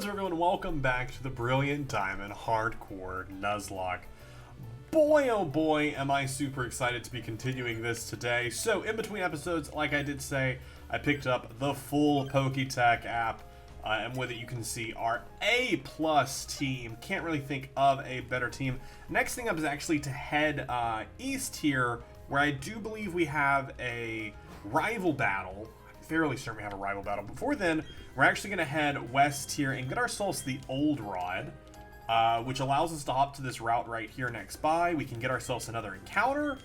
What's up, everyone? Welcome back to the Brilliant Diamond Hardcore Nuzlocke. Boy, oh boy, am I super excited to be continuing this today. So, in between episodes, like I did say, I picked up the full Pokétech app, and with it you can see our A+ team. Can't really think of a better team. Next thing up is actually to head east here, where I do believe we have a rival battle. Fairly certain we have a rival battle. Before then, we're actually going to head west here and get ourselves the Old Rod, which allows us to hop to this route right here next by. We can get ourselves another encounter.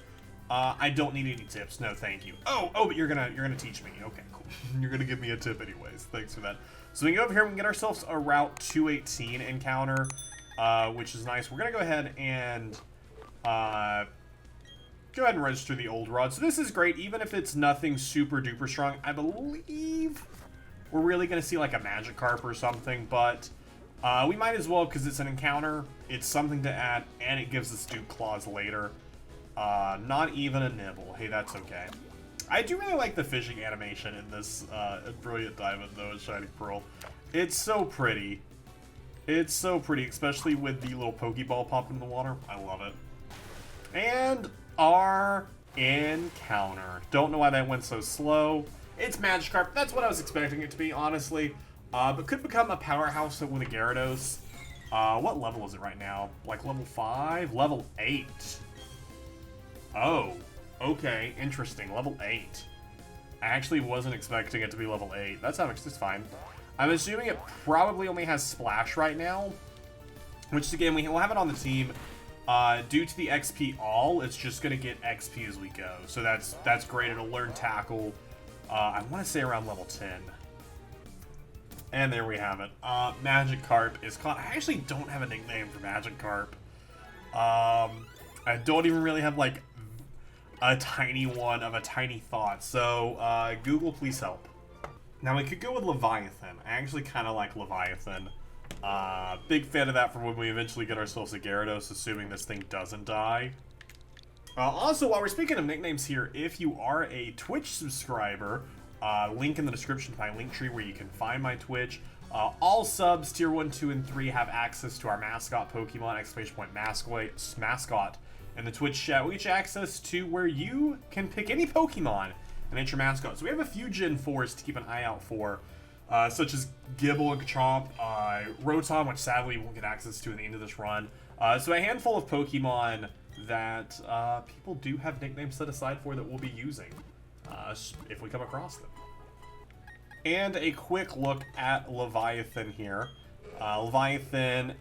I don't need any tips. No, thank you. Oh, but you're gonna teach me. Okay, cool. You're gonna give me a tip anyways. Thanks for that. So we can go over here. We can get ourselves a Route 218 encounter, which is nice. We're gonna go ahead and register the Old Rod. So this is great, even if it's nothing super duper strong. I believe we're really going to see like a Magikarp or something, but we might as well because it's an encounter. It's something to add, and it gives us Duke Claws later. Not even a nibble. Hey, that's okay. I do really like the fishing animation in this Brilliant Diamond, though, and Shining Pearl. It's so pretty. It's so pretty, especially with the little Pokeball popping in the water. I love it. And our encounter. Don't know why that went so slow. It's Magikarp. That's what I was expecting it to be, honestly. But could become a powerhouse with a Gyarados. What level is it right now? Like level 5? Level 8. Oh, okay. Interesting. Level 8. I actually wasn't expecting it to be level 8. That's fine. I'm assuming it probably only has Splash right now. Which, again, we'll have it on the team. Due to the XP all, it's just going to get XP as we go. So that's great. It'll learn Tackle, I want to say around level 10. And there we have it. Magikarp is caught. I actually don't have a nickname for Magikarp. I don't even really have, like, a tiny one of a tiny thought. So, Google, please help. Now, we could go with Leviathan. I actually kind of like Leviathan. Big fan of that for when we eventually get ourselves a Gyarados, assuming this thing doesn't die. Also, while we're speaking of nicknames here, if you are a Twitch subscriber, link in the description to my link tree where you can find my Twitch. All subs, tier 1, 2, and 3 have access to our mascot Pokemon, !mascot, and the Twitch chat will get you access to where you can pick any Pokemon and enter your mascot. So we have a few Gen 4s to keep an eye out for. Such as Gibble and Chomp, Rotom, which sadly we won't get access to at the end of this run. So a handful of Pokemon that people do have nicknames set aside for that we'll be using if we come across them. And a quick look at Leviathan here. Leviathan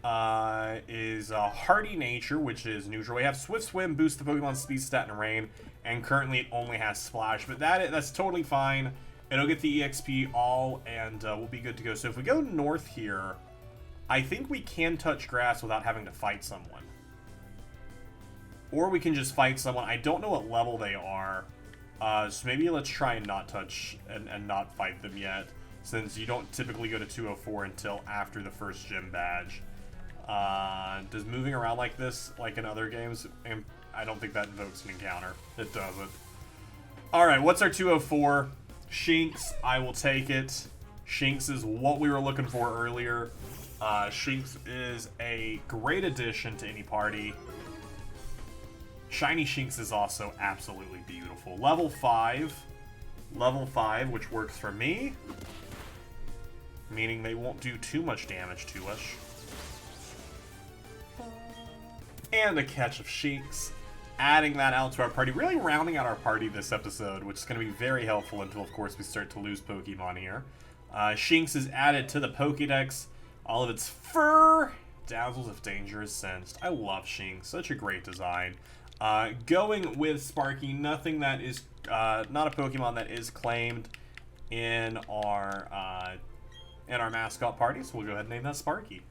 is Hardy Nature, which is neutral. We have Swift Swim, boost the Pokemon's speed stat and rain, and currently it only has Splash, but that's totally fine. It'll get the EXP all, and we'll be good to go. So if we go north here, I think we can touch grass without having to fight someone. Or we can just fight someone. I don't know what level they are. So maybe let's try and not touch and not fight them yet, since you don't typically go to 204 until after the first gym badge. Does moving around like this, like in other games, and I don't think that invokes an encounter. It doesn't. Alright, what's our 204? Shinx, I will take it. Shinx is what we were looking for earlier. Shinx is a great addition to any party. Shiny Shinx is also absolutely beautiful. Level 5, which works for me, meaning they won't do too much damage to us. And a catch of Shinx. Adding that out to our party, really rounding out our party this episode, which is going to be very helpful until, of course, we start to lose Pokemon here. Shinx is added to the Pokédex. All of its fur dazzles if danger is sensed. I love Shinx. Such a great design. Going with Sparky, nothing that is not a Pokemon that is claimed in our mascot party, so we'll go ahead and name that Sparky.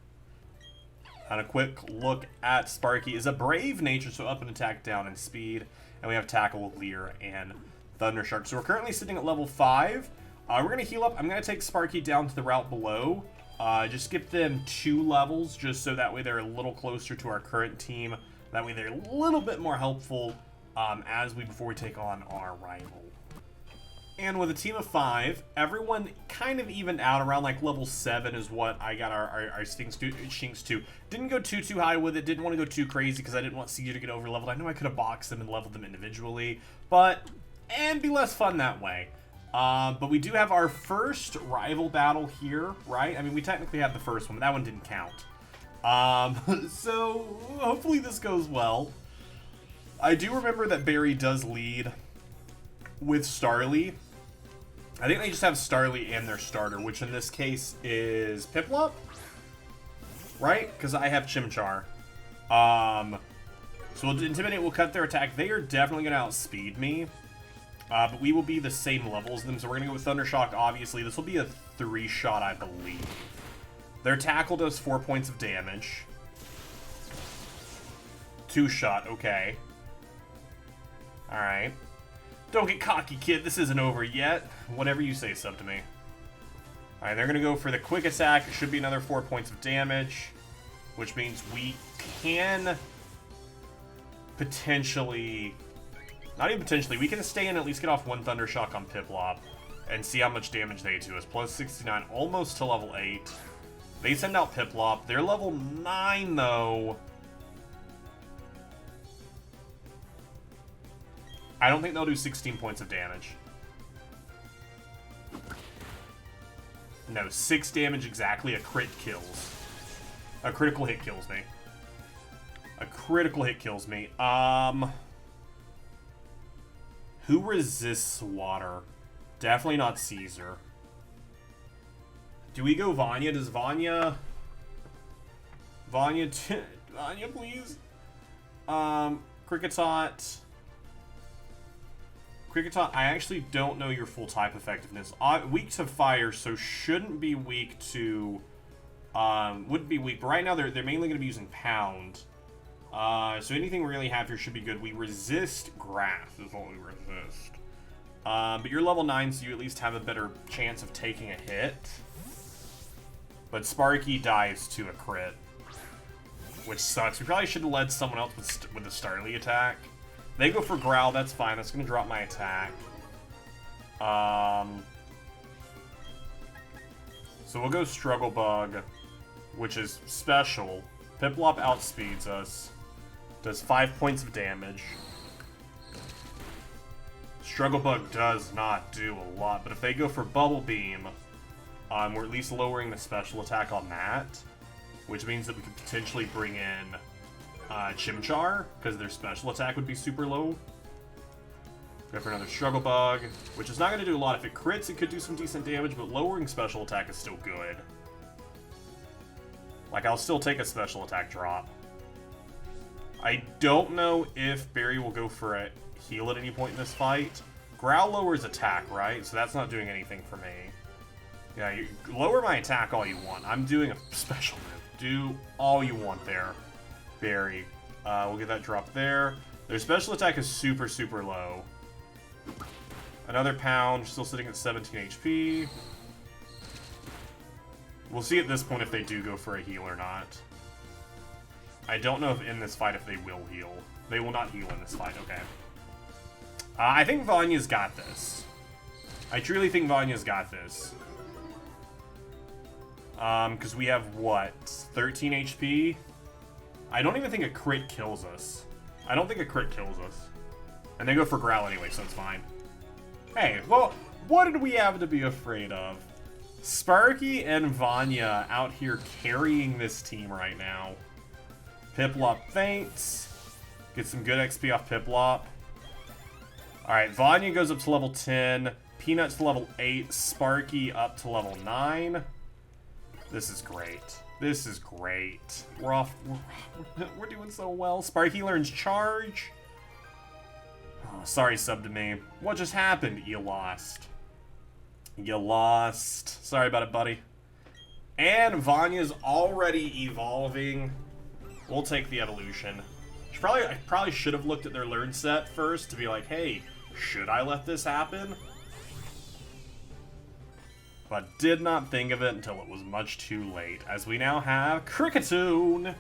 And a quick look at Sparky is a brave nature, so up and attack, down in speed. And we have Tackle, Leer, and Thundershark. So we're currently sitting at level 5. We're going to heal up. I'm going to take Sparky down to the route below. Just skip them 2 levels, just so that way they're a little closer to our current team. That way they're a little bit more helpful before we take on our rival. And with a team of 5, everyone kind of evened out around like level 7 is what I got our Shinx to. Didn't go too high with it, didn't want to go too crazy because I didn't want Caesar to get over leveled. I know I could have boxed them and leveled them individually, and be less fun that way. But we do have our first rival battle here, right? I mean, we technically had the first one, but that one didn't count. So hopefully this goes well. I do remember that Barry does lead with Starly. I think they just have Starly and their starter, which in this case is Piplup, right? Because I have Chimchar. So we'll Intimidate will cut their attack. They are definitely going to outspeed me. But we will be the same level as them, so we're going to go with Thundershock, obviously. This will be a 3-shot, I believe. Their tackle does 4 points of damage. 2-shot, okay. Alright. Don't get cocky, kid. This isn't over yet. Whatever you say, sub to me. Alright, they're going to go for the quick attack. It should be another 4 points of damage, which means we can potentially... Not even potentially. We can stay in and at least get off 1 Thundershock on Piplup and see how much damage they do us. Plus 69, almost to level 8. They send out Piplup. They're level 9, though. I don't think they'll do 16 points of damage. No, 6 damage exactly. A crit kills. A critical hit kills me. A critical hit kills me. Who resists water? Definitely not Caesar. Do we go Vanya? Does Vanya... Vanya, please? Kricketot. Kricketot, I actually don't know your full type effectiveness. Weak to fire, so shouldn't be weak to... wouldn't be weak, but right now they're mainly going to be using Pound. So anything we really have here should be good. We resist grass is what we resist. But you're level 9, so you at least have a better chance of taking a hit. But Sparky dies to a crit, which sucks. We probably should have led someone else with the Starly attack. They go for Growl, that's fine. That's going to drop my attack. So we'll go Struggle Bug, which is special. Piplup outspeeds us. Does 5 points of damage. Struggle Bug does not do a lot, but if they go for Bubble Beam, we're at least lowering the special attack on that, which means that we could potentially bring in Chimchar, because their special attack would be super low. Go for another Struggle Bug, which is not going to do a lot. If it crits, it could do some decent damage, but lowering special attack is still good. Like, I'll still take a special attack drop. I don't know if Barry will go for a heal at any point in this fight. Growl lowers attack, right? So that's not doing anything for me. Yeah, you lower my attack all you want. I'm doing a special move. Do all you want there, Barry. We'll get that drop there. Their special attack is super, super low. Another Pound, still sitting at 17 HP. We'll see at this point if they do go for a heal or not. I don't know if in this fight if they will heal. They will not heal in this fight, okay. I think Vanya's got this. I truly think Vanya's got this. Because we have, what, 13 HP? I don't even think a crit kills us. I don't think a crit kills us. And they go for Growl anyway, so it's fine. Hey, well, what did we have to be afraid of? Sparky and Vanya out here carrying this team right now. Piplup faints. Get some good XP off Piplup. Alright, Vanya goes up to level 10. Peanuts to level 8. Sparky up to level 9. This is great. This is great. We're off. We're doing so well. Sparky learns Charge. Oh, sorry, sub to me. What just happened? You lost. You lost. Sorry about it, buddy. And Vanya's already evolving. We'll take the evolution. I probably should have looked at their learn set first to be like, hey, should I let this happen? But did not think of it until it was much too late, as we now have Kricketune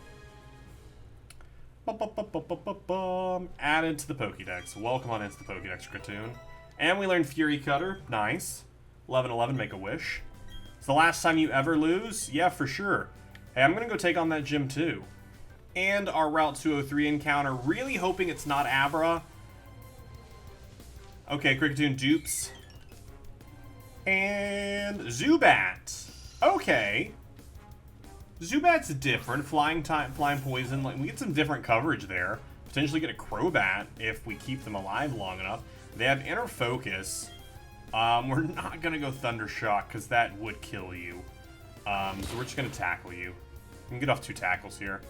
added to the Pokédex. Welcome on into the Pokédex, Kricketune. And we learned Fury Cutter. Nice. 11-11, make a wish. It's the last time you ever lose? Yeah, for sure. Hey, I'm going to go take on that gym too. And our Route 203 encounter. Really hoping it's not Abra. Okay, Kricketune dupes. And Zubat. Okay. Zubat's different. Flying poison. Like, we get some different coverage there. Potentially get a Crobat if we keep them alive long enough. They have Inner Focus. We're not going to go Thunder Shock because that would kill you. So we're just going to tackle you. We can get off 2 tackles here.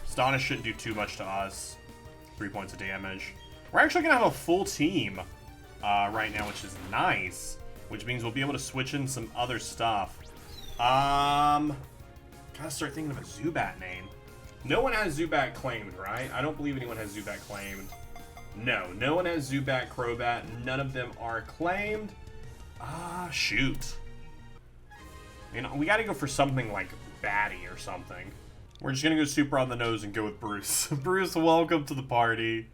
Astonish shouldn't do too much to us. 3 points of damage. We're actually going to have a full team right now, which is nice. Which means we'll be able to switch in some other stuff. Gotta start thinking of a Zubat name. No one has Zubat claimed, right? I don't believe anyone has Zubat claimed. No one has Zubat, Crobat. None of them are claimed. Shoot. You know, we gotta go for something like Batty or something. We're just gonna go super on the nose and go with Bruce. Bruce, welcome to the party.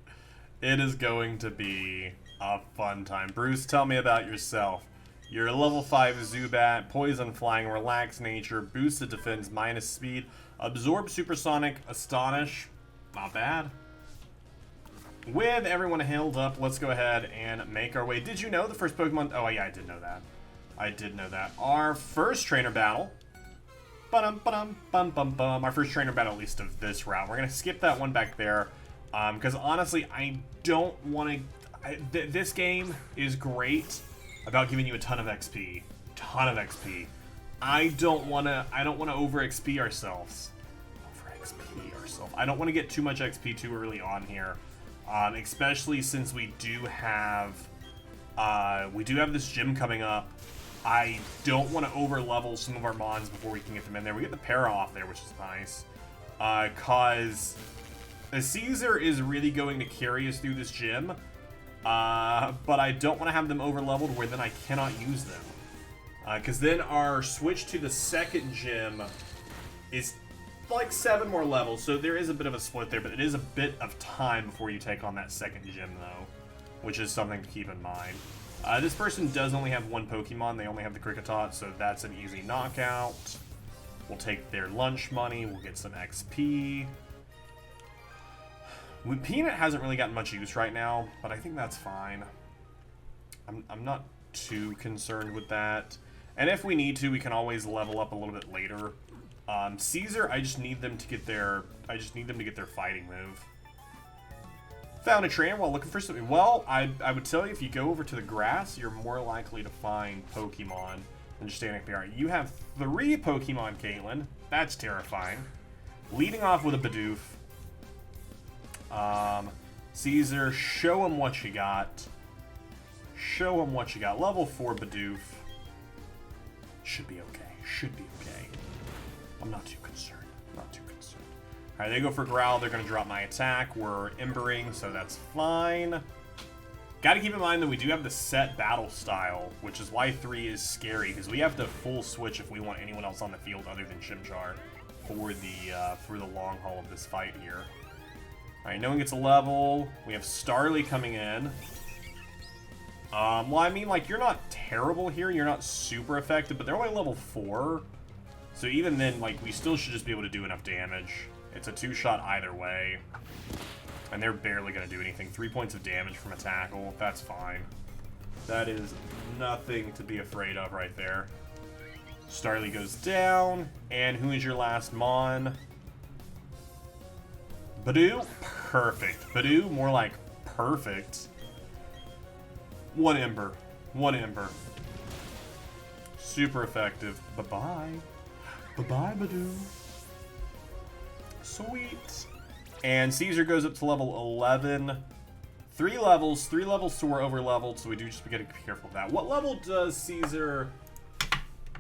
It is going to be a fun time. Bruce, tell me about yourself. You're a level 5 Zubat, Poison Flying, Relaxed Nature, Boosted Defense, minus Speed, Absorb Supersonic, Astonish. Not bad. With everyone held up, let's go ahead and make our way. Did you know the first Pokemon... Oh, yeah, I did know that. I did know that. Our first trainer battle... Our first trainer battle, at least of this route. We're going to skip that one back there. Because honestly, I don't want to... This game is great about giving you a ton of XP. I don't want to over XP ourselves. I don't want to get too much XP too early on here. Especially since we do have this gym coming up. I don't want to over level some of our mons before we can get them in there. We get the para off there, which is nice. Cause the Caesar is really going to carry us through this gym. But I don't want to have them over-leveled where then I cannot use them. Because then our switch to the second gym is like 7 more levels, so there is a bit of a split there, but it is a bit of time before you take on that second gym, though, which is something to keep in mind. This person does only have 1 Pokemon. They only have the Kricketot, so that's an easy knockout. We'll take their lunch money. We'll get some XP. Peanut hasn't really gotten much use right now, but I think that's fine. I'm not too concerned with that. And if we need to, we can always level up a little bit later. Caesar, I just need them to get their fighting move. Found a trainer while looking for something. Well, I would tell you if you go over to the grass, you're more likely to find Pokemon than just standing up here. You have 3 Pokemon, Caitlin. That's terrifying. Leading off with a Bidoof. Caesar, show him what you got. Level 4 Bidoof. Should be okay. I'm not too concerned. Alright, they go for Growl. They're going to drop my attack. We're Embering, so that's fine. Got to keep in mind that we do have the set battle style, which is why 3 is scary, because we have to full switch if we want anyone else on the field other than Chimchar for the long haul of this fight here. Alright, no one gets a level. We have Starly coming in. Well, I mean, like, you're not terrible here. You're not super effective, but they're only level 4. So even then, like, we still should just be able to do enough damage. It's a 2-shot either way. And they're barely going to do anything. 3 points of damage from a tackle. That's fine. That is nothing to be afraid of right there. Starly goes down. And who is your last Mon? Bidoof? Perfect. Bidoof, more like perfect. 1 Ember. Super effective. Bye-bye. Bye-bye, Bidoof. Sweet. And Caesar goes up to level 11. 3 levels. 3 levels, so we're over-leveled, so we do just gotta be careful of that. What level does Caesar,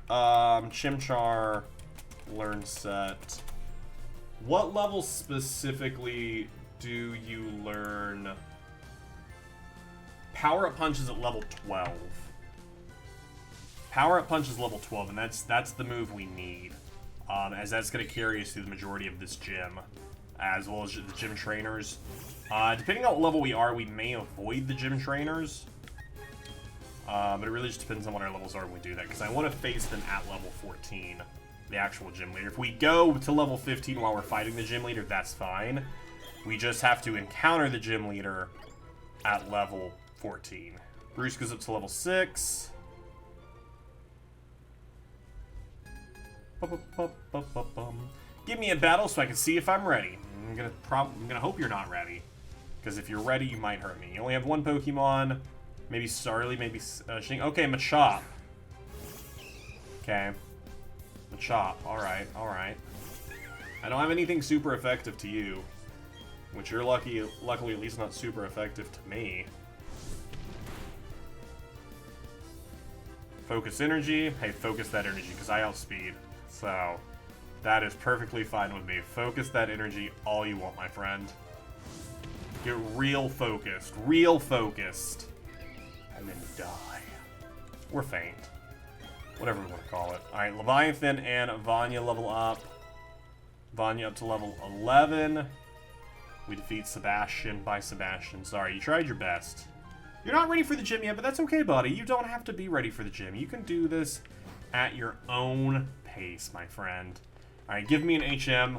Chimchar, learn set? What level specifically do you learn? Power-Up Punch is at level 12. Power-Up Punch is level 12, and that's the move we need. As that's going to carry us through the majority of this gym. as well as the gym trainers. Depending on what level we are, we may avoid the gym trainers. But it really just depends on what our levels are when we do that, because I want to face them at level 14, the actual gym leader. If we go to level 15 while we're fighting the gym leader, that's fine. We just have to encounter the gym leader at level 14. Bruce goes up to level 6. Give me a battle so I can see if I'm ready. I'm gonna hope you're not ready, because if you're ready, you might hurt me. You only have one Pokemon. Maybe Starly, maybe Shing. Okay, Machop. Okay. Machop. Alright, alright. I don't have anything super effective to you, which you're luckily at least not super effective to me. Focus energy. Hey, focus that energy, because I outspeed. So, that is perfectly fine with me. Focus that energy all you want, my friend. Get real focused. Real focused. And then die. Or faint. Whatever we want to call it. Alright, Leviathan and Vanya level up. Vanya up to level 11. We defeat Sebastian by Sebastian. Sorry, you tried your best. You're not ready for the gym yet, but that's okay, buddy. You don't have to be ready for the gym. You can do this at your own pace, my friend. Alright, give me an HM.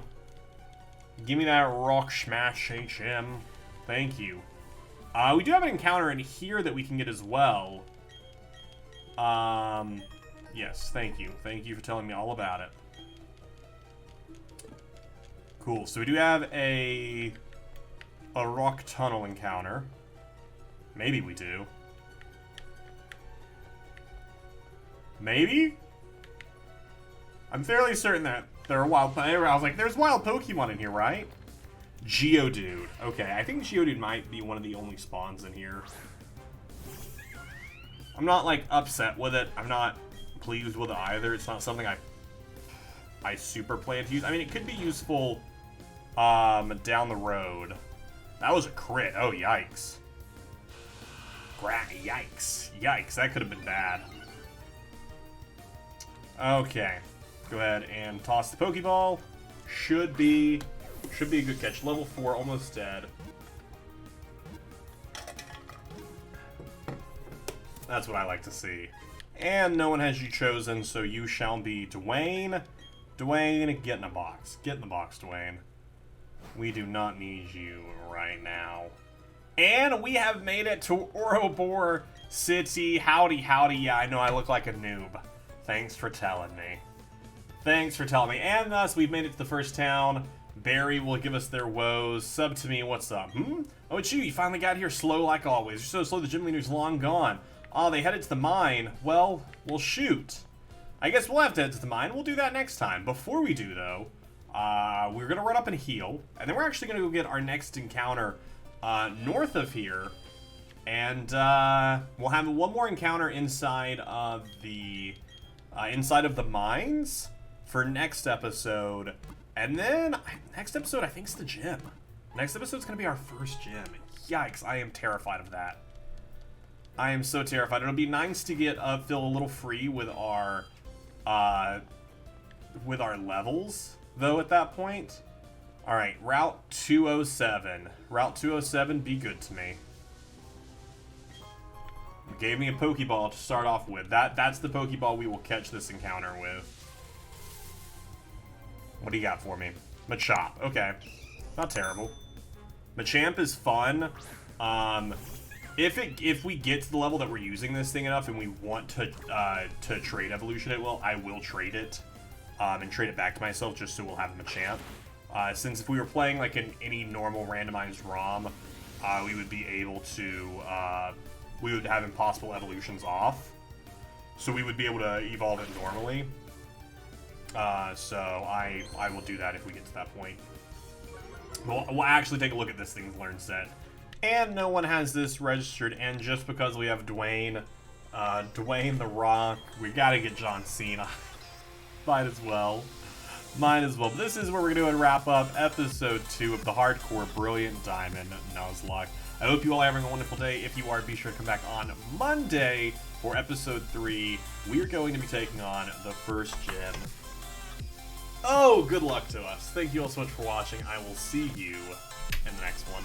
Give me that Rock Smash HM. Thank you. We do have an encounter in here that we can get as well. Yes, thank you. Thank you for telling me all about it. Cool, so we do have a rock tunnel encounter. Maybe we do. Maybe? I'm fairly certain that there are wild... I was like, there's wild Pokemon in here, right? Geodude. Okay, I think Geodude might be one of the only spawns in here. I'm not, like, upset with it. I'm not pleased with it either. It's not something I super plan to use. I mean, it could be useful down the road. That was a crit. Oh, yikes. Yikes. Yikes, that could have been bad. Okay. Go ahead and toss the Pokeball. Should be a good catch. Level 4, almost dead. That's what I like to see. And no one has you chosen, so you shall be Dwayne. Dwayne, get in a box. Get in the box, Dwayne. We do not need you right now. And we have made it to Ouroboros City. Howdy, howdy. Yeah, I know I look like a noob. Thanks for telling me. Thanks for telling me. And thus, we've made it to the first town. Barry will give us their woes. Sub to me, what's up? Oh, it's you. You finally got here slow like always. You're so slow, the gym leader's long gone. Oh, they headed to the mine. Well, shoot. I guess we'll have to head to the mine. We'll do that next time. Before we do, though, we're going to run up and heal. And then we're actually going to go get our next encounter north of here. And we'll have one more encounter inside of the mines for next episode. And then, next episode, I think, is the gym. Next episode's going to be our first gym. Yikes, I am terrified of that. I am so terrified. It'll be nice to get feel a little free with our levels, though, at that point. Alright, Route 207. Route 207, be good to me. You gave me a Pokeball to start off with. That's the Pokeball we will catch this encounter with. What do you got for me? Machop. Okay. Not terrible. Machamp is fun. If we get to the level that we're using this thing enough and we want to trade evolution it, I will trade it. And trade it back to myself just so we'll have Machamp. Since if we were playing like in any normal randomized ROM, we would be able to, we would have impossible evolutions off. So we would be able to evolve it normally. So I will do that if we get to that point. We'll actually take a look at this thing's learn set. And no one has this registered, and just because we have Dwayne The Rock, we gotta get John Cena. Might as well. Might as well. But this is where we're going to wrap up episode 2 of the Hardcore Brilliant Diamond Nuzlocke. I hope you all are having a wonderful day. If you are, be sure to come back on Monday for episode 3. We're going to be taking on the first gym. Oh, good luck to us. Thank you all so much for watching. I will see you in the next one.